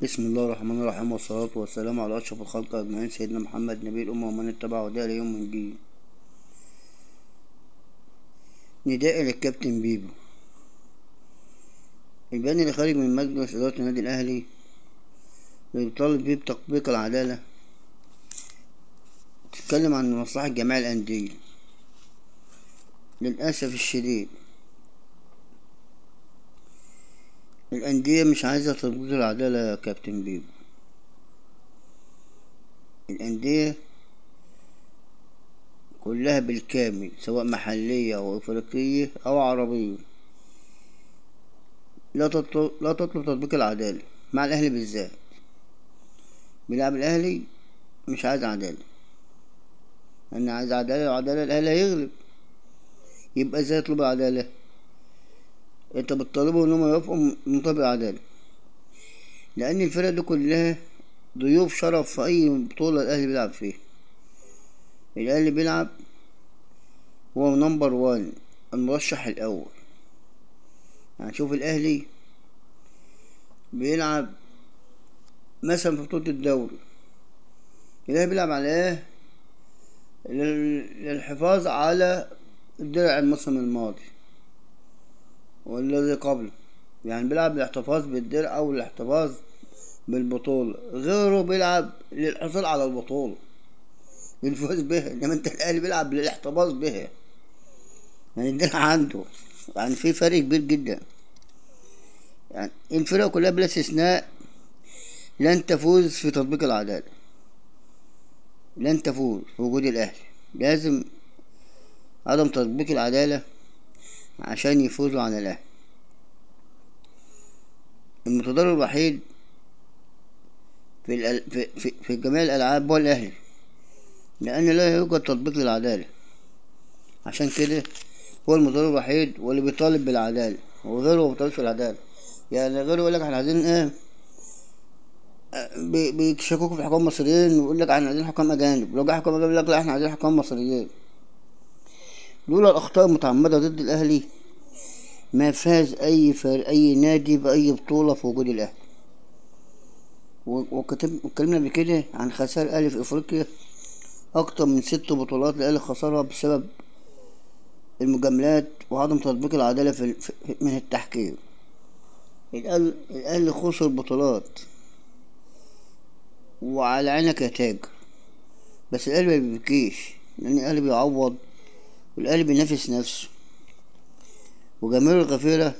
بسم الله الرحمن الرحيم، والصلاة والسلام على أشرف الخلق أجمعين، سيدنا محمد نبي الأمة ومن اتبع هداه ليوم الدين. نداء للكابتن بيبو. البيان اللي خارج من مجلس إدارة النادي الأهلي اللي بيطالب بيه بتطبيق العدالة تتكلم عن مصلحة جميع الأندية. للأسف الشديد الأندية مش عايزة تطبيق العدالة يا كابتن بيبو. الأندية كلها بالكامل، سواء محلية أو إفريقية أو عربية، لا تطلب تطبيق العدالة. مع الأهلي بالذات، بيلعب الأهلي مش عايز عدالة. أنا عايز عدالة، وعدالة الأهلي هيغلب. يبقى ازاي يطلب العدالة؟ انت بتطالبه انهم يوافقوا مطابق العدالة، لأن الفرق دي كلها ضيوف شرف في أي بطولة الأهلي بيلعب فيها. الأهلي بيلعب هو نمبر وان، المرشح الأول. يعني شوف الأهلي بيلعب مثلا في بطولة الدوري، الأهلي بيلعب على ايه؟ للحفاظ على الدرع الموسم الماضي والذي قبله. يعني بيلعب للاحتفاظ بالدرع أو الاحتفاظ بالبطولة. غيره بيلعب للحصول على البطولة، للفوز بها. انما انت الاهلي بيلعب للاحتفاظ بها، يعني الدرع عنده. يعني في فرق كبير جدا. يعني الفرق كلها بلا استثناء لن تفوز في تطبيق العدالة، لن تفوز في وجود الاهلي. لازم عدم تطبيق العدالة عشان يفوزوا على الاهلي. المتضرر الوحيد في جميع الالعاب هو الاهلي، لان لا يوجد تطبيق للعدالة. عشان كده هو المتضرر الوحيد واللي بيطالب بالعدالة، وغيره ما بيطالبش بالعدالة. يعني غيره يقول لك احنا عايزين ايه، بيشككوا في حكام مصريين ويقول لك احنا عايزين حكام اجانب. لو جه حكام اجانب يقول لك لا احنا عايزين حكام مصريين. لولا الاخطاء المتعمدة ضد الاهلي ما فاز اي نادي باي بطولة في وجود الاهلي. واتكلمنا بكده عن خسائر الاهلي في افريقيا. اكتر من 6 بطولات الاهلي خسرها بسبب المجاملات وعدم تطبيق العدالة من التحكيم. الأهلي خسر بطولات وعلى عينك يا تاجر، بس الأهلي ما بيبكيش، لأن الأهلي بيعوض، والأهلي بينافس نفسه. وجماهير الغفيرة